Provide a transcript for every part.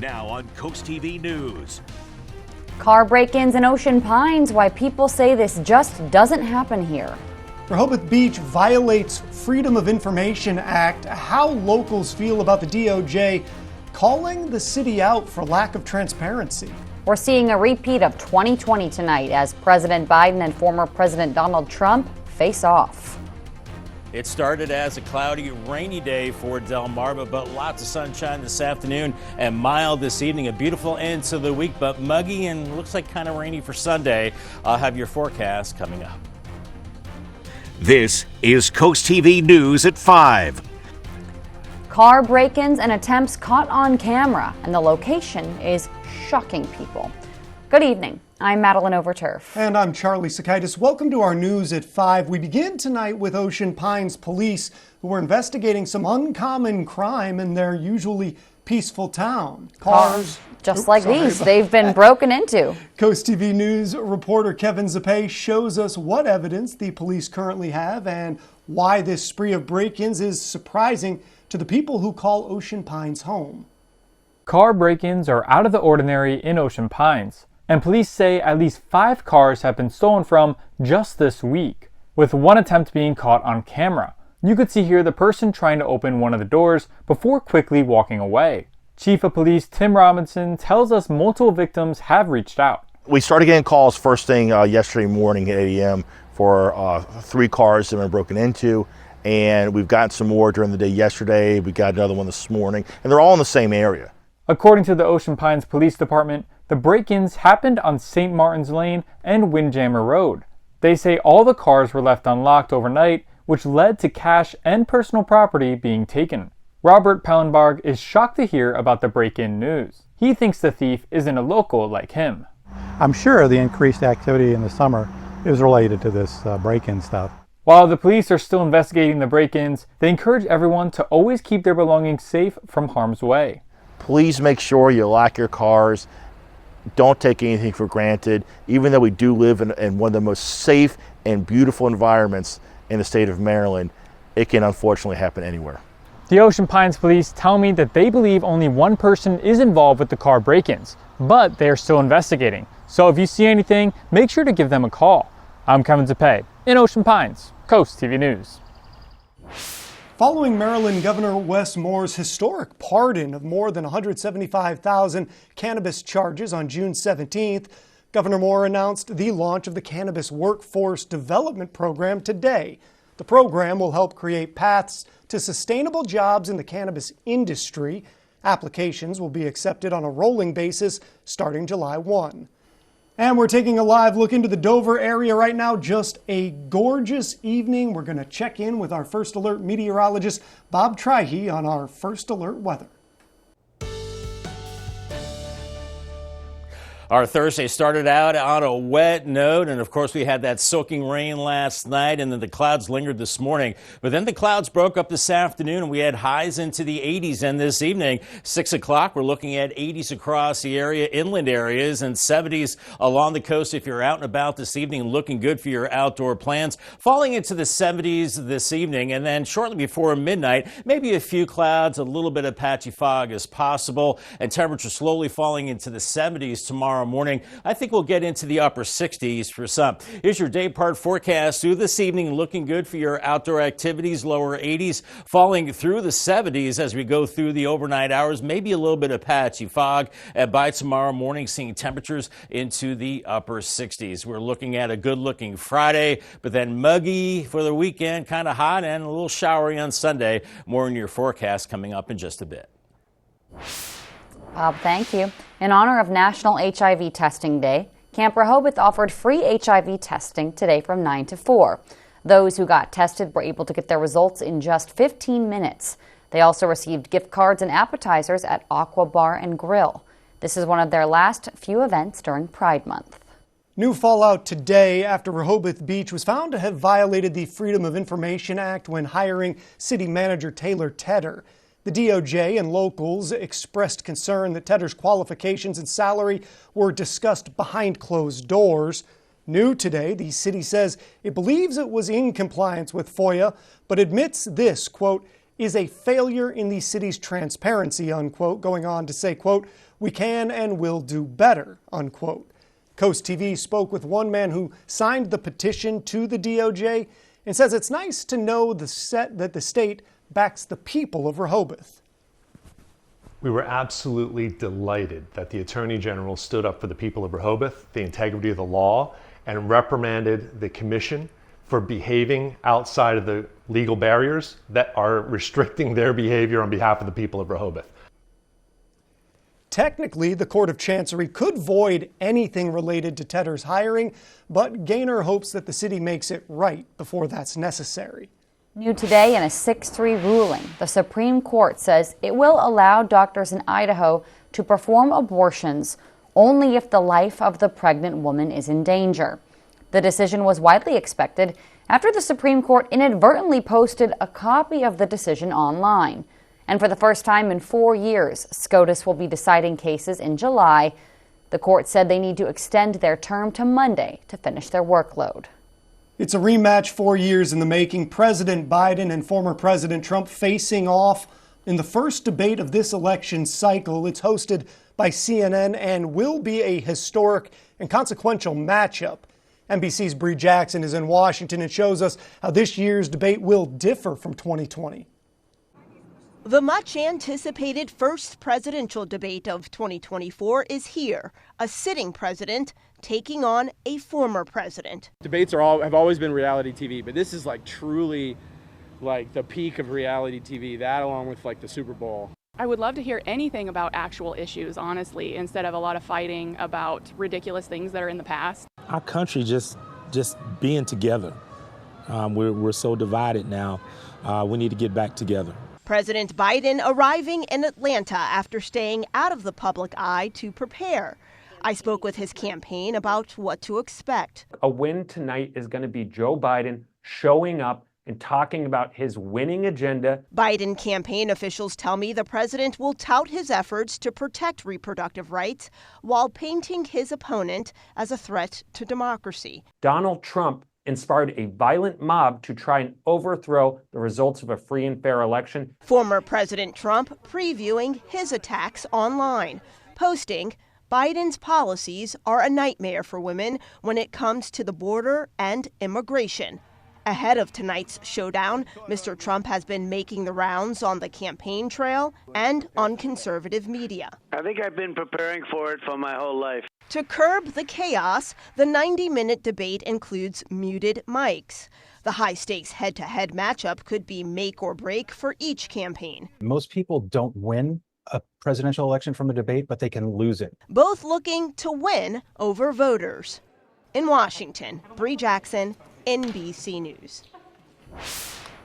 Now on CoastTV News. Car break-ins in Ocean Pines, why people say this just doesn't happen here. Rehoboth Beach violates Freedom of Information Act, how locals feel about the DOJ calling the city out for lack of transparency. We're seeing a repeat of 2020 tonight as President Biden and former President Donald Trump face off. It started as a cloudy, rainy day for Delmarva, but lots of sunshine this afternoon and mild this evening. A beautiful end to the week, but muggy and looks like kind of rainy for Sunday. I'll have your forecast coming up. This is CoastTV News at 5. Car break-ins and attempts caught on camera, and the location is shocking people. Good evening. I'm Madeline Overturf. And I'm Charlie Sakaitis. Welcome to our News at 5. We begin tonight with Ocean Pines police, who are investigating some uncommon crime in their usually peaceful town. Cars just like these, they've been broken into. Coast TV News reporter Kevin Zappe shows us what evidence the police currently have and why this spree of break-ins is surprising to the people who call Ocean Pines home. Car break-ins are out of the ordinary in Ocean Pines, and police say at least 5 cars have been stolen from just this week, with one attempt being caught on camera. You could see here the person trying to open one of the doors before quickly walking away. Chief of Police Tim Robinson tells us multiple victims have reached out. We started getting calls first thing yesterday morning at 8 a.m. for 3 cars that have been broken into, and we've gotten some more during the day yesterday. We got another one this morning, and they're all in the same area. According to the Ocean Pines Police Department, the break-ins happened on St. Martin's Lane and Windjammer Road. They say all the cars were left unlocked overnight, which led to cash and personal property being taken. Robert Pellenbarg is shocked to hear about the break-in news. He thinks the thief isn't a local like him. I'm sure the increased activity in the summer is related to this break-in stuff. While the police are still investigating the break-ins, they encourage everyone to always keep their belongings safe from harm's way. Please make sure you lock your cars. Don't take anything for granted. Even though we do live in one of the most safe and beautiful environments in the state of Maryland, it can unfortunately happen anywhere. The Ocean Pines police tell me that they believe only one person is involved with the car break-ins, but they are still investigating. So if you see anything, make sure to give them a call. I'm Kevin Zappe in Ocean Pines, Coast TV News. Following Maryland Governor Wes Moore's historic pardon of more than 175,000 cannabis charges on June 17th, Governor Moore announced the launch of the Cannabis Workforce Development Program today. The program will help create paths to sustainable jobs in the cannabis industry. Applications will be accepted on a rolling basis starting July 1. And we're taking a live look into the Dover area right now. Just a gorgeous evening. We're going to check in with our First Alert meteorologist, Bob Trihey, on our First Alert weather. Our Thursday started out on a wet note, and of course we had that soaking rain last night, and then the clouds lingered this morning. But then the clouds broke up this afternoon, and we had highs into the 80s. And this evening, 6 o'clock, we're looking at 80s across the area, inland areas, and 70s along the coast. If you're out and about this evening, looking good for your outdoor plans. Falling into the 70s this evening, and then shortly before midnight, maybe a few clouds, a little bit of patchy fog is possible, and temperatures slowly falling into the 70s tomorrow morning. I think we'll get into the upper 60s for some. Here's your day part forecast through this evening, looking good for your outdoor activities. Lower 80s, falling through the 70s as we go through the overnight hours. Maybe a little bit of patchy fog. And by tomorrow morning, seeing temperatures into the upper 60s. We're looking at a good looking Friday, but then muggy for the weekend, kind of hot, and a little showery on Sunday. More in your forecast coming up in just a bit. Bob, thank you. In honor of National HIV Testing Day, Camp Rehoboth offered free HIV testing today from 9 to 4. Those who got tested were able to get their results in just 15 minutes. They also received gift cards and appetizers at Aqua Bar and Grill. This is one of their last few events during Pride Month. New fallout today after Rehoboth Beach was found to have violated the Freedom of Information Act when hiring city manager Taylor Tedder. The DOJ and locals expressed concern that Tedder's qualifications and salary were discussed behind closed doors. New today, the city says it believes it was in compliance with FOIA, but admits this, quote, is a failure in the city's transparency, unquote, going on to say, quote, we can and will do better, unquote. Coast TV spoke with one man who signed the petition to the DOJ and says it's nice to know that the state backs the people of Rehoboth. We were absolutely delighted that the Attorney General stood up for the people of Rehoboth, the integrity of the law, and reprimanded the commission for behaving outside of the legal barriers that are restricting their behavior on behalf of the people of Rehoboth. Technically, the Court of Chancery could void anything related to Tedder's hiring, but Gaynor hopes that the city makes it right before that's necessary. New today in a 6-3 ruling, the Supreme Court says it will allow doctors in Idaho to perform abortions only if the life of the pregnant woman is in danger. The decision was widely expected after the Supreme Court inadvertently posted a copy of the decision online. And for the first time in 4 years, SCOTUS will be deciding cases in July. The court said they need to extend their term to Monday to finish their workload. It's a rematch 4 years in the making. President Biden and former President Trump facing off in the first debate of this election cycle. It's hosted by CNN and will be a historic and consequential matchup. NBC's Bree Jackson is in Washington and shows us how this year's debate will differ from 2020. The much-anticipated first presidential debate of 2024 is here, a sitting president taking on a former president. Debates have always been reality TV, but this is like truly like the peak of reality TV, that along with like the Super Bowl. I would love to hear anything about actual issues, honestly, instead of a lot of fighting about ridiculous things that are in the past. Our country just being together. We're so divided now. We need to get back together. President Biden arriving in Atlanta after staying out of the public eye to prepare. I spoke with his campaign about what to expect. A win tonight is going to be Joe Biden showing up and talking about his winning agenda. Biden campaign officials tell me the president will tout his efforts to protect reproductive rights while painting his opponent as a threat to democracy. Donald Trump inspired a violent mob to try and overthrow the results of a free and fair election. Former President Trump previewing his attacks online, posting, Biden's policies are a nightmare for women when it comes to the border and immigration. Ahead of tonight's showdown, Mr. Trump has been making the rounds on the campaign trail and on conservative media. I think I've been preparing for it for my whole life. To curb the chaos, the 90-minute debate includes muted mics. The high-stakes head-to-head matchup could be make or break for each campaign. Most people don't win a presidential election from a debate, but they can lose it. Both looking to win over voters. In Washington, Bree Jackson, NBC News.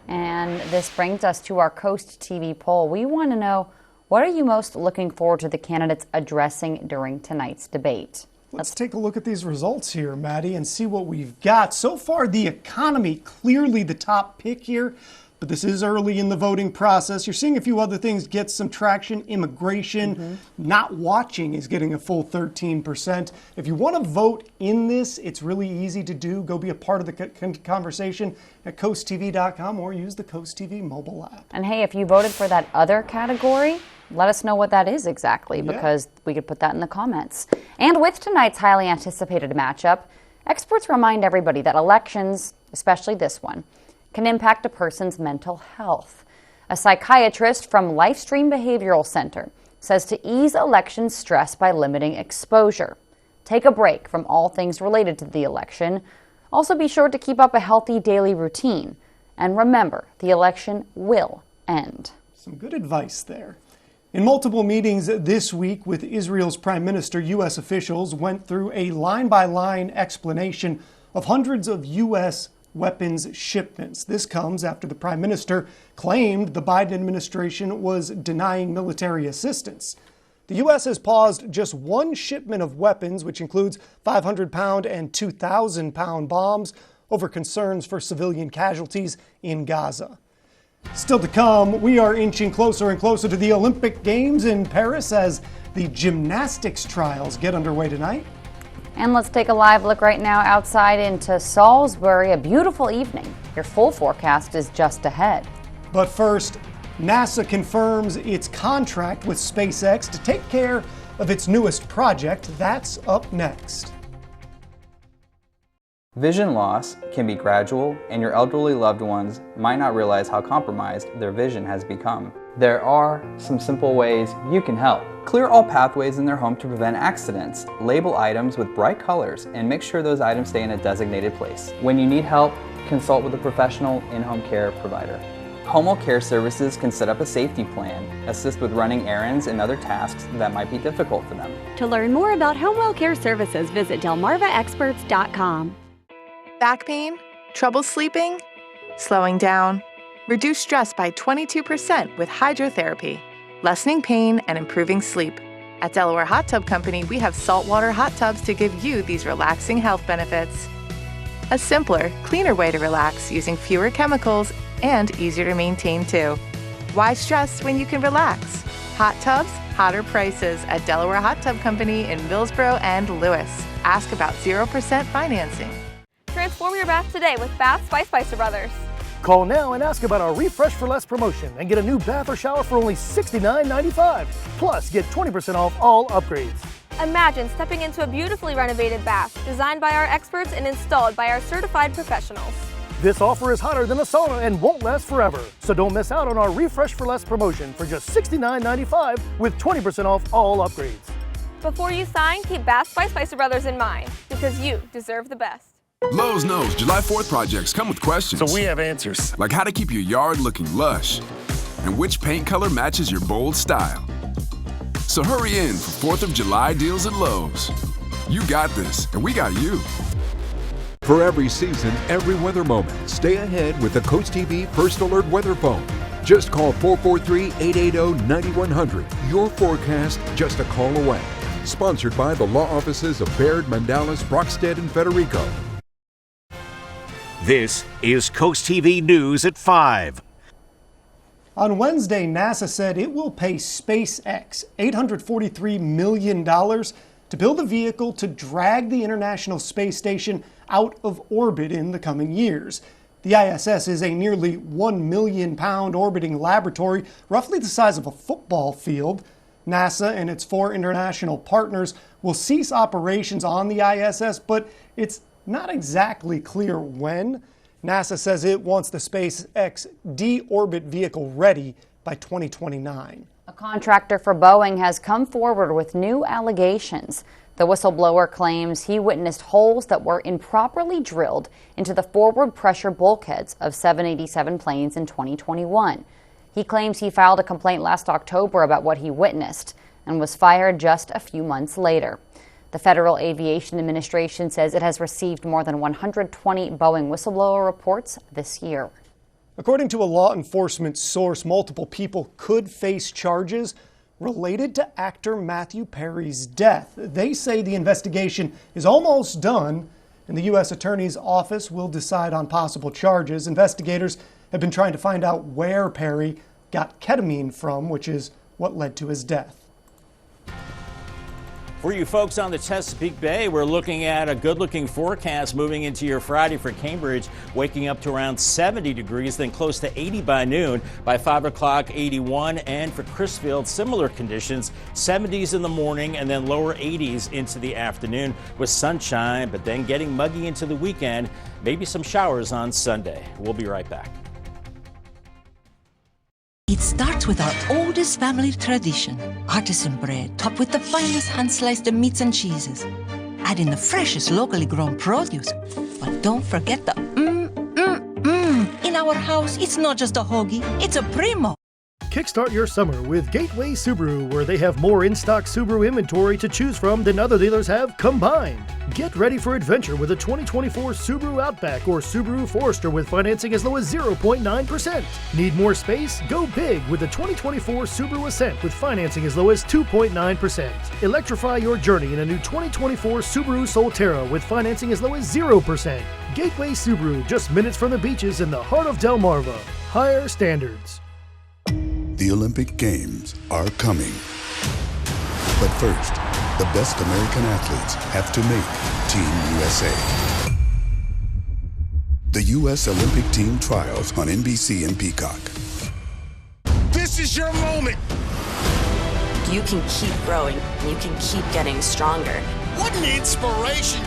And this brings us to our Coast TV poll. We want to know, what are you most looking forward to the candidates addressing during tonight's debate? Let's take a look at these results here, Maddie, and see what we've got. So far, the economy clearly the top pick here, but this is early in the voting process. You're seeing a few other things get some traction. Immigration, not watching is getting a full 13%. If you want to vote in this, it's really easy to do. Go be a part of the conversation at CoastTV.com or use the Coast TV mobile app. And hey, if you voted for that other category, let us know what that is exactly, because we could put that in the comments. And with tonight's highly anticipated matchup, experts remind everybody that elections, especially this one, can impact a person's mental health. A psychiatrist from Lifestream Behavioral Center says to ease election stress by limiting exposure. Take a break from all things related to the election. Also be sure to keep up a healthy daily routine. And remember, the election will end. Some good advice there. In multiple meetings this week with Israel's Prime Minister, U.S. officials went through a line-by-line explanation of hundreds of U.S. weapons shipments. This comes after the Prime Minister claimed the Biden administration was denying military assistance. The U.S. has paused just one shipment of weapons, which includes 500-pound and 2,000-pound bombs, over concerns for civilian casualties in Gaza. Still to come, we are inching closer and closer to the Olympic Games in Paris as the gymnastics trials get underway tonight. And let's take a live look right now outside into Salisbury. A beautiful evening. Your full forecast is just ahead. But first, NASA confirms its contract with SpaceX to take care of its newest project. That's up next. Vision loss can be gradual, and your elderly loved ones might not realize how compromised their vision has become. There are some simple ways you can help. Clear all pathways in their home to prevent accidents. Label items with bright colors and make sure those items stay in a designated place. When you need help, consult with a professional in-home care provider. Home Care Services can set up a safety plan, assist with running errands and other tasks that might be difficult for them. To learn more about Home Care Services, visit delmarvaexperts.com. Back pain? Trouble sleeping? Slowing down? Reduce stress by 22% with hydrotherapy, lessening pain and improving sleep. At Delaware Hot Tub Company, we have saltwater hot tubs to give you these relaxing health benefits. A simpler, cleaner way to relax using fewer chemicals and easier to maintain too. Why stress when you can relax? Hot tubs, hotter prices at Delaware Hot Tub Company in Millsboro and Lewis. Ask about 0% financing. Transform your bath today with Baths by Spicer Brothers. Call now and ask about our Refresh for Less promotion and get a new bath or shower for only $69.95. Plus, get 20% off all upgrades. Imagine stepping into a beautifully renovated bath designed by our experts and installed by our certified professionals. This offer is hotter than a sauna and won't last forever. So don't miss out on our Refresh for Less promotion for just $69.95 with 20% off all upgrades. Before you sign, keep Baths by Spicer Brothers in mind, because you deserve the best. Lowe's knows July 4th projects come with questions. So we have answers. Like how to keep your yard looking lush and which paint color matches your bold style. So hurry in for 4th of July deals at Lowe's. You got this, and we got you. For every season, every weather moment, stay ahead with the CoastTV First Alert Weather Phone. Just call 443-880-9100. Your forecast just a call away. Sponsored by the law offices of Baird, Mandalis, Brockstead, and Federico. This is Coast TV News at 5. On Wednesday, NASA said it will pay SpaceX $843 million to build a vehicle to drag the International Space Station out of orbit in the coming years. The ISS is a nearly 1 million pound orbiting laboratory, roughly the size of a football field. NASA and its 4 international partners will cease operations on the ISS, but it's not exactly clear when. NASA says it wants the SpaceX deorbit vehicle ready by 2029. A contractor for Boeing has come forward with new allegations. The whistleblower claims he witnessed holes that were improperly drilled into the forward pressure bulkheads of 787 planes in 2021. He claims he filed a complaint last October about what he witnessed and was fired just a few months later. The Federal Aviation Administration says it has received more than 120 Boeing whistleblower reports this year. According to a law enforcement source, multiple people could face charges related to actor Matthew Perry's death. They say the investigation is almost done, and the U.S. Attorney's Office will decide on possible charges. Investigators have been trying to find out where Perry got ketamine from, which is what led to his death. For you folks on the Chesapeake Bay, we're looking at a good-looking forecast moving into your Friday for Cambridge, waking up to around 70 degrees, then close to 80 by noon. By 5 o'clock, 81. And for Crisfield, similar conditions, 70s in the morning and then lower 80s into the afternoon with sunshine, but then getting muggy into the weekend. Maybe some showers on Sunday. We'll be right back. It starts with our oldest family tradition, artisan bread, topped with the finest hand-sliced meats and cheeses. Add in the freshest locally grown produce, but don't forget the In our house, it's not just a hoagie, it's a primo. Kickstart your summer with Gateway Subaru, where they have more in-stock Subaru inventory to choose from than other dealers have combined. Get ready for adventure with a 2024 Subaru Outback or Subaru Forester with financing as low as 0.9%. Need more space? Go big with the 2024 Subaru Ascent with financing as low as 2.9%. Electrify your journey in a new 2024 Subaru Solterra with financing as low as 0%. Gateway Subaru, just minutes from the beaches in the heart of Delmarva. Higher standards. The Olympic Games are coming. But first, the best American athletes have to make Team USA. The U.S. Olympic Team Trials on NBC and Peacock. This is your moment. You can keep growing. You can keep getting stronger. What an inspiration.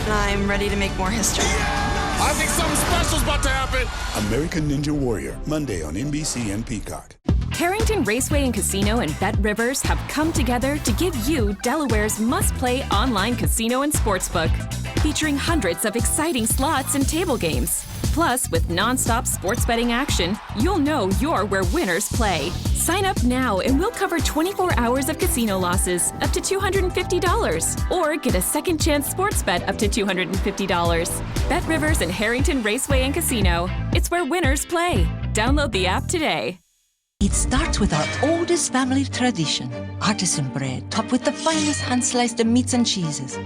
I'm ready to make more history. I think something special's about to happen. American Ninja Warrior, Monday on NBC and Peacock. Carrington Raceway and Casino and Bet Rivers have come together to give you Delaware's must-play online casino and sportsbook, featuring hundreds of exciting slots and table games. Plus, with non-stop sports betting action, you'll know you're where winners play. Sign up now and we'll cover 24 hours of casino losses up to $250. Or get a second chance sports bet up to $250. Bet Rivers and Harrington Raceway and Casino. It's where winners play. Download the app today. It starts with our oldest family tradition, artisan bread topped with the finest hand-sliced meats and cheeses.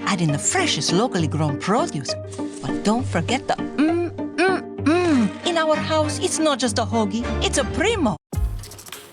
Add in the freshest locally grown produce, but don't forget the In our house, it's not just a hoagie, it's a primo.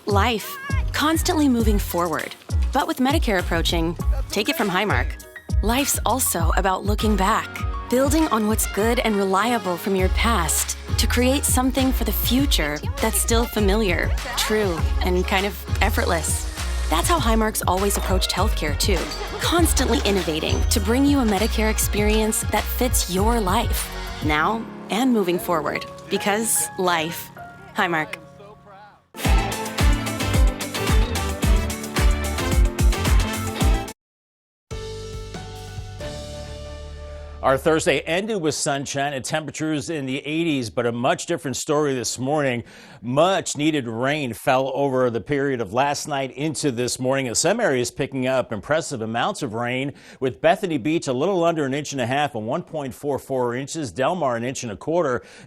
Life, constantly moving forward. But with Medicare approaching, take it from Highmark. Life's also about looking back, building on what's good and reliable from your past to create something for the future that's still familiar, true, and kind of effortless. That's how Highmark's always approached healthcare, too. Constantly innovating to bring you a Medicare experience that fits your life, now and moving forward. Because life. Highmark. Our Thursday ended with sunshine and temperatures in the 80s, but a much different story this morning. Much needed rain fell over the period of last night into this morning. In some areas picking up impressive amounts of rain, with Bethany Beach a little under 1.5 inches and 1.44 inches, Del Mar 1.25 inches,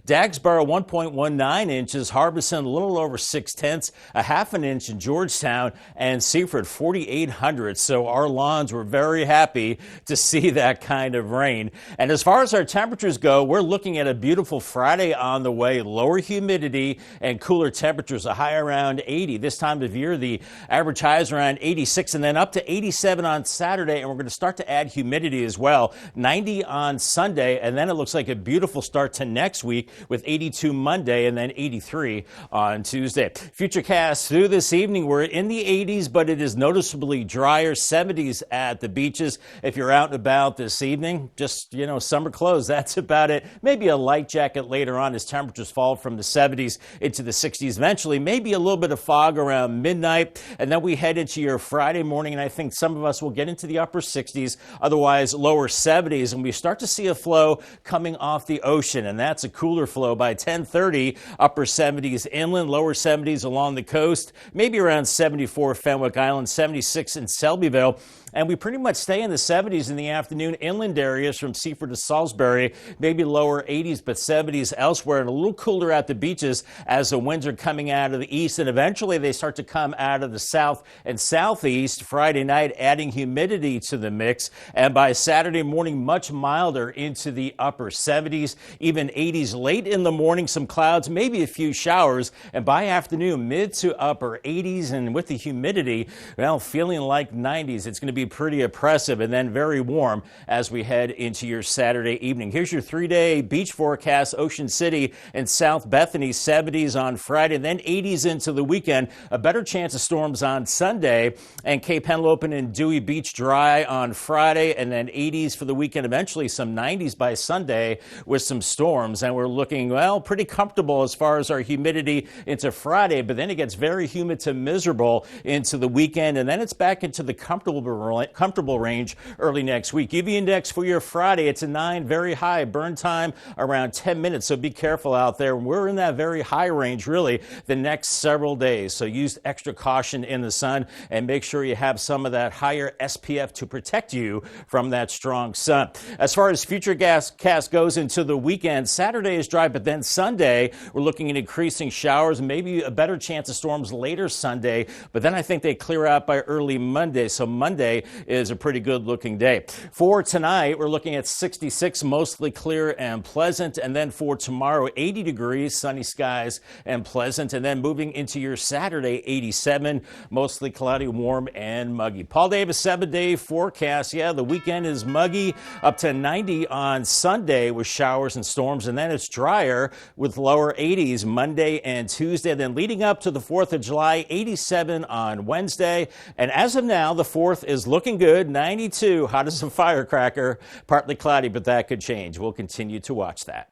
Dagsboro 1.19 inches, Harbison a little over 0.6, a 1/2 inch in Georgetown, and Seaford 4,800. So our lawns were very happy to see that kind of rain. And as far as our temperatures go, we're looking at a beautiful Friday on the way. Lower humidity and cooler temperatures, a high around 80. This time of year, the average high is around 86 and then up to 87 on Saturday. And we're going to start to add humidity as well. 90 on Sunday. And then it looks like a beautiful start to next week with 82 Monday and then 83 on Tuesday. Futurecast through this evening. We're in the 80s, but it is noticeably drier. 70s at the beaches. If you're out and about this evening, just summer clothes, that's about it. Maybe a light jacket later on as temperatures fall from the 70s into the 60s eventually. Maybe a little bit of fog around midnight. And then we head into your Friday morning, and I think some of us will get into the upper 60s, otherwise lower 70s. And we start to see a flow coming off the ocean, and that's a cooler flow by 10:30. Upper 70s inland, lower 70s along the coast, maybe around 74 Fenwick Island, 76 in Selbyville. And we pretty much stay in the 70s in the afternoon. Inland areas from Seaford to Salisbury, maybe lower 80s, but 70s elsewhere, and a little cooler at the beaches as the winds are coming out of the east. And eventually they start to come out of the south and southeast Friday night, adding humidity to the mix. And by Saturday morning, much milder into the upper 70s, even 80s late in the morning, some clouds, maybe a few showers. And by afternoon, mid to upper 80s. And with the humidity, well, feeling like 90s. It's going to be pretty oppressive and then very warm as we head into your Saturday evening. Here's your 3-day beach forecast. Ocean City and South Bethany, 70s on Friday, then 80s into the weekend. A better chance of storms on Sunday, and Cape Henlopen and Dewey Beach dry on Friday, and then 80s for the weekend. Eventually some 90s by Sunday with some storms, and we're looking, well, pretty comfortable as far as our humidity into Friday, but then it gets very humid to miserable into the weekend, and then it's back into the comfortable range early next week. UV index for your Friday, it's a 9, very high. Burn time around 10 minutes, so be careful out there. We're in that very high range really the next several days, so use extra caution in the sun and make sure you have some of that higher SPF to protect you from that strong sun. As far as Futurecast goes into the weekend, Saturday is dry, but then Sunday we're looking at increasing showers, maybe a better chance of storms later Sunday, but then I think they clear out by early Monday. So Monday, is a pretty good looking day. For tonight, we're looking at 66, mostly clear and pleasant. And then for tomorrow, 80 degrees, sunny skies and pleasant. And then moving into your Saturday, 87, mostly cloudy, warm and muggy. Paul Davis, 7-day forecast. Yeah, the weekend is muggy, up to 90 on Sunday with showers and storms. And then it's drier with lower 80s Monday and Tuesday. Then leading up to the 4th of July, 87 on Wednesday. And as of now, the 4th is looking good, 92, hot as a firecracker, partly cloudy, but that could change. We'll continue to watch that.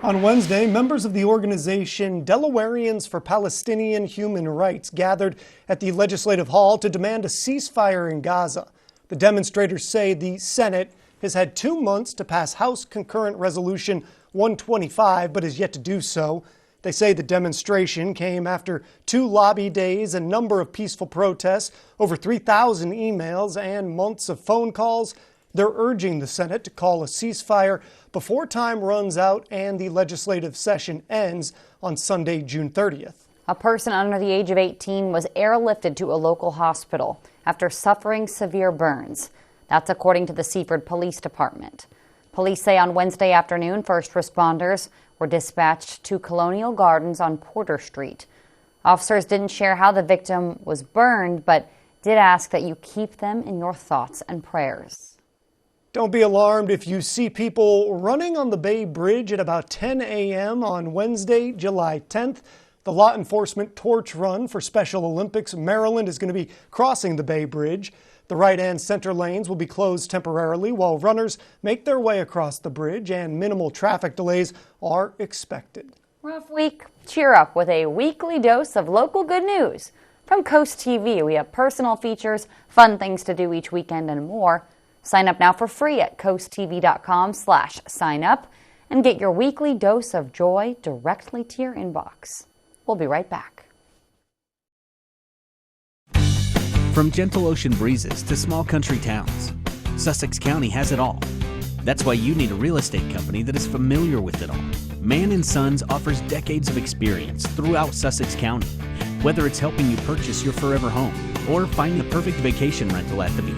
On Wednesday, members of the organization Delawareans for Palestinian Human Rights gathered at the Legislative Hall to demand a ceasefire in Gaza. The demonstrators say the Senate has had 2 months to pass House Concurrent Resolution 125, but has yet to do so. They say the demonstration came after 2 lobby days, a number of peaceful protests, over 3,000 emails, and months of phone calls. They're urging the Senate to call a ceasefire before time runs out and the legislative session ends on Sunday, June 30th. A person under the age of 18 was airlifted to a local hospital after suffering severe burns. That's according to the Seaford Police Department. Police say on Wednesday afternoon, first responders were dispatched to Colonial Gardens on Porter Street. Officers didn't share how the victim was burned, but did ask that you keep them in your thoughts and prayers. Don't be alarmed if you see people running on the Bay Bridge at about 10 a.m. on Wednesday, July 10th. The law enforcement torch run for Special Olympics Maryland is going to be crossing the Bay Bridge. The right and center lanes will be closed temporarily while runners make their way across the bridge, and minimal traffic delays are expected. Rough week? Cheer up with a weekly dose of local good news. From Coast TV, we have personal features, fun things to do each weekend, and more. Sign up now for free at coasttv.com/sign up and get your weekly dose of joy directly to your inbox. We'll be right back. From gentle ocean breezes to small country towns, Sussex County has it all. That's why you need a real estate company that is familiar with it all. Mann & Sons offers decades of experience throughout Sussex County, whether it's helping you purchase your forever home or find the perfect vacation rental at the beach.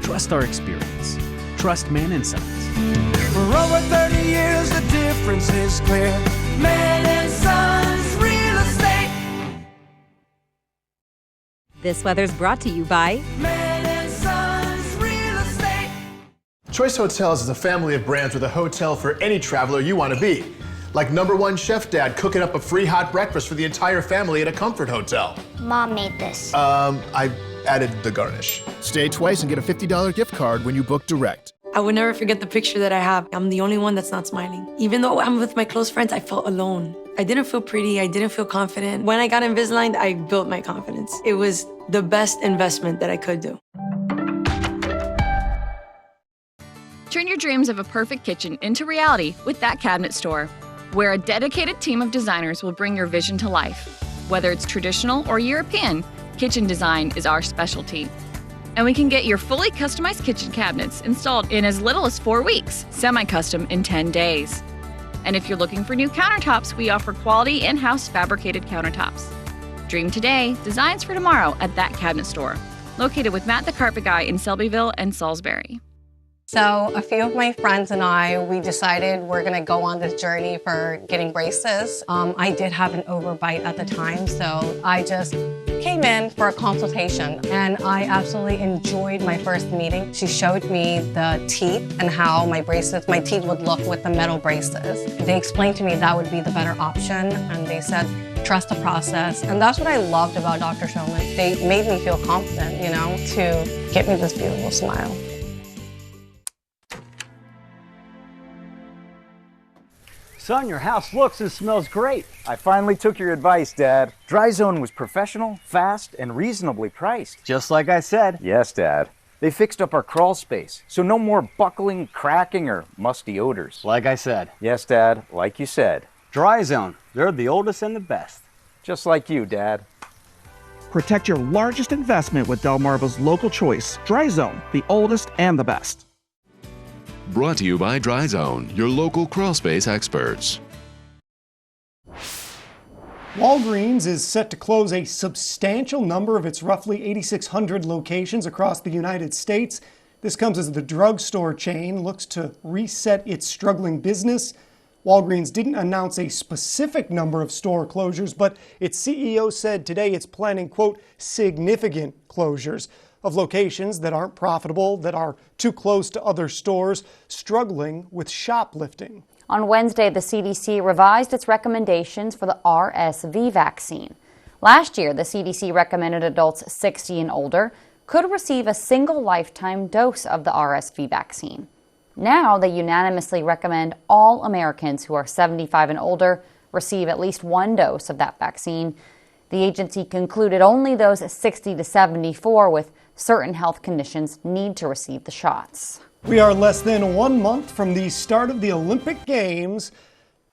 Trust our experience. Trust Mann & Sons. For over 30 years, the difference is clear. Mann & Sons Real Estate. This weather's brought to you by Mann & Sons Real Estate. Choice Hotels is a family of brands with a hotel for any traveler you want to be. Like #1 Chef Dad cooking up a free hot breakfast for the entire family at a comfort hotel. Mom made this. I added the garnish. Stay twice and get a $50 gift card when you book direct. I would never forget the picture that I have. I'm the only one that's not smiling. Even though I'm with my close friends, I felt alone. I didn't feel pretty. I didn't feel confident. When I got Invisalign, I built my confidence. It was the best investment that I could do. Turn your dreams of a perfect kitchen into reality with That Cabinet Store, where a dedicated team of designers will bring your vision to life. Whether it's traditional or European, kitchen design is our specialty. And we can get your fully customized kitchen cabinets installed in as little as 4 weeks, semi-custom in 10 days. And if you're looking for new countertops, we offer quality in-house fabricated countertops. Dream today, designs for tomorrow at That Cabinet Store, located with Matt the Carpet Guy in Selbyville and Salisbury. So a few of my friends and I, we decided we're gonna go on this journey for getting braces. I did have an overbite at the time, so I just came in for a consultation and I absolutely enjoyed my first meeting. She showed me the teeth and how my teeth would look with the metal braces. They explained to me that would be the better option, and they said, trust the process. And that's what I loved about Dr. Shulman. They made me feel confident, to get me this beautiful smile. Son, your house looks and smells great. I finally took your advice, Dad. Dry Zone was professional, fast, and reasonably priced. Just like I said. Yes, Dad. They fixed up our crawl space, so no more buckling, cracking, or musty odors. Like I said. Yes, Dad, like you said. Dry Zone, they're the oldest and the best. Just like you, Dad. Protect your largest investment with Delmarva's local choice, Dry Zone, the oldest and the best. Brought to you by Dry Zone, your local crawl space experts. Walgreens is set to close a substantial number of its roughly 8,600 locations across the United States. This comes as the drugstore chain looks to reset its struggling business. Walgreens didn't announce a specific number of store closures, but its CEO said today it's planning, quote, significant closures of locations that aren't profitable, that are too close to other stores, struggling with shoplifting. On Wednesday, the CDC revised its recommendations for the RSV vaccine. Last year, the CDC recommended adults 60 and older could receive a single lifetime dose of the RSV vaccine. Now, they unanimously recommend all Americans who are 75 and older receive at least one dose of that vaccine. The agency concluded only those 60 to 74 with certain health conditions need to receive the shots. We are less than 1 month from the start of the Olympic Games.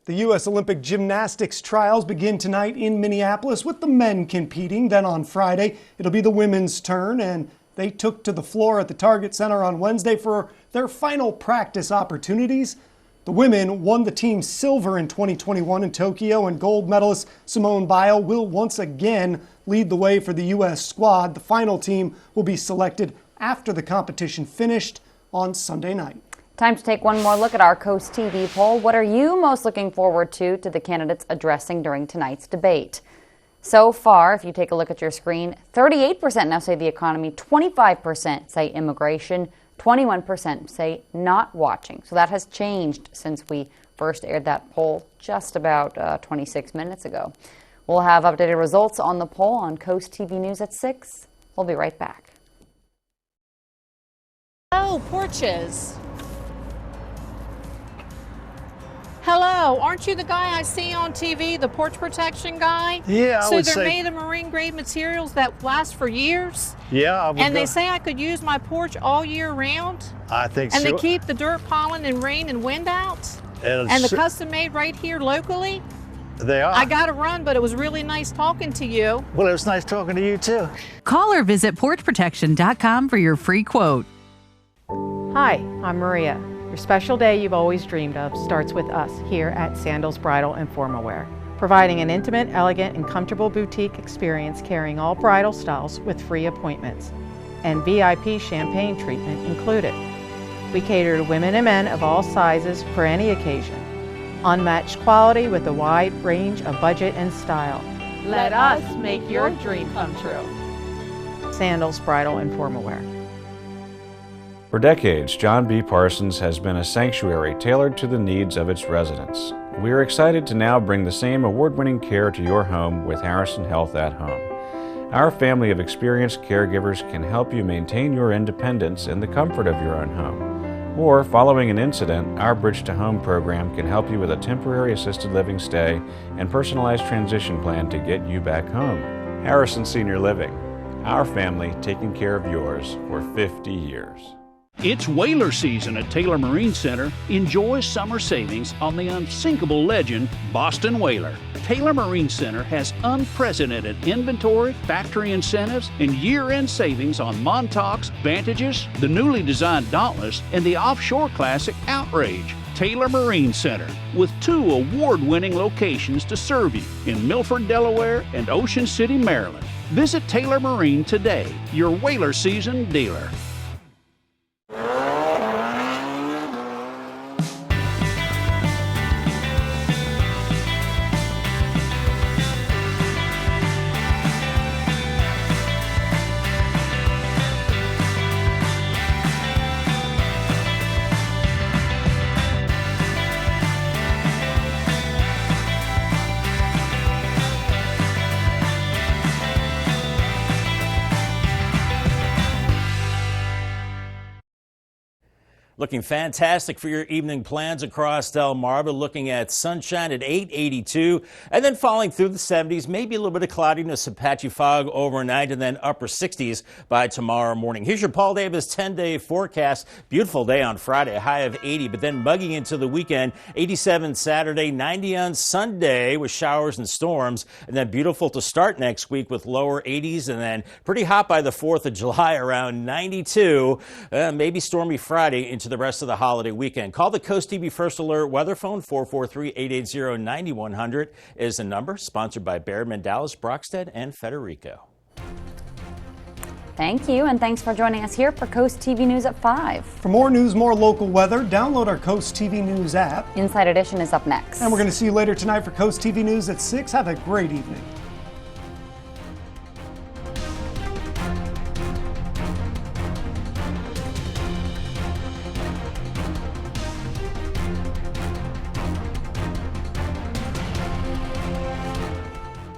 The U.S. Olympic gymnastics trials begin tonight in Minneapolis with the men competing. Then on Friday, it'll be the women's turn, and they took to the floor at the Target Center on Wednesday for their final practice opportunities. The women won the team silver in 2021 in Tokyo, and gold medalist Simone Biles will once again lead the way for the U.S. squad. The final team will be selected after the competition finished on Sunday night. Time to take one more look at our CoastTV poll. What are you most looking forward to the candidates addressing during tonight's debate? So far, if you take a look at your screen, 38% now say the economy, 25% say immigration, 21% say not watching. So that has changed since we first aired that poll just about 26 minutes ago. We'll have updated results on the poll on CoastTV News at 6. We'll be right back. Oh, porches. Hello, aren't you the guy I see on TV, the porch protection guy? Yeah, I would say. So they're made of marine grade materials that last for years? Yeah, I would. And they say I could use my porch all year round? I think so. And they keep the dirt, pollen, and rain and wind out? And the custom made right here locally? They are. I got to run, but it was really nice talking to you. Well, it was nice talking to you too. Call or visit porchprotection.com for your free quote. Hi, I'm Maria. Your special day you've always dreamed of starts with us here at Sandals Bridal and Formal Wear, providing an intimate, elegant, and comfortable boutique experience carrying all bridal styles with free appointments and VIP champagne treatment included. We cater to women and men of all sizes for any occasion. Unmatched quality with a wide range of budget and style. Let us make your dream come true. Sandals Bridal and Formal Wear. For decades, John B. Parsons has been a sanctuary tailored to the needs of its residents. We are excited to now bring the same award-winning care to your home with Harrison Health at Home. Our family of experienced caregivers can help you maintain your independence in the comfort of your own home. Or, following an incident, our Bridge to Home program can help you with a temporary assisted living stay and personalized transition plan to get you back home. Harrison Senior Living, our family taking care of yours for 50 years. It's whaler season at Taylor Marine Center. Enjoy summer savings on the unsinkable legend, Boston Whaler. Taylor Marine Center has unprecedented inventory, factory incentives, and year-end savings on Montauk's Vantages, the newly designed Dauntless, and the offshore classic Outrage. Taylor Marine Center, with 2 award-winning locations to serve you in Milford, Delaware, and Ocean City, Maryland. Visit Taylor Marine today, your whaler season dealer. Looking fantastic for your evening plans across Delmarva. Looking at sunshine at 882 and then falling through the 70s, maybe a little bit of cloudiness and patchy fog overnight, and then upper 60s by tomorrow morning. Here's your Paul Davis 10-day forecast. Beautiful day on Friday, a high of 80, but then mugging into the weekend. 87 Saturday, 90 on Sunday with showers and storms, and then beautiful to start next week with lower 80s, and then pretty hot by the 4th of July around 92. Maybe stormy Friday into into the rest of the holiday weekend. Call the Coast TV First Alert weather phone. 443-880-9100 is the number. Sponsored by Bearman, Dallas, Brockstead, and Federico. Thank you, and thanks for joining us here for Coast TV News at 5. For more news, more local weather, download our Coast TV News app. Inside Edition is up next. And we're going to see you later tonight for Coast TV News at 6. Have a great evening.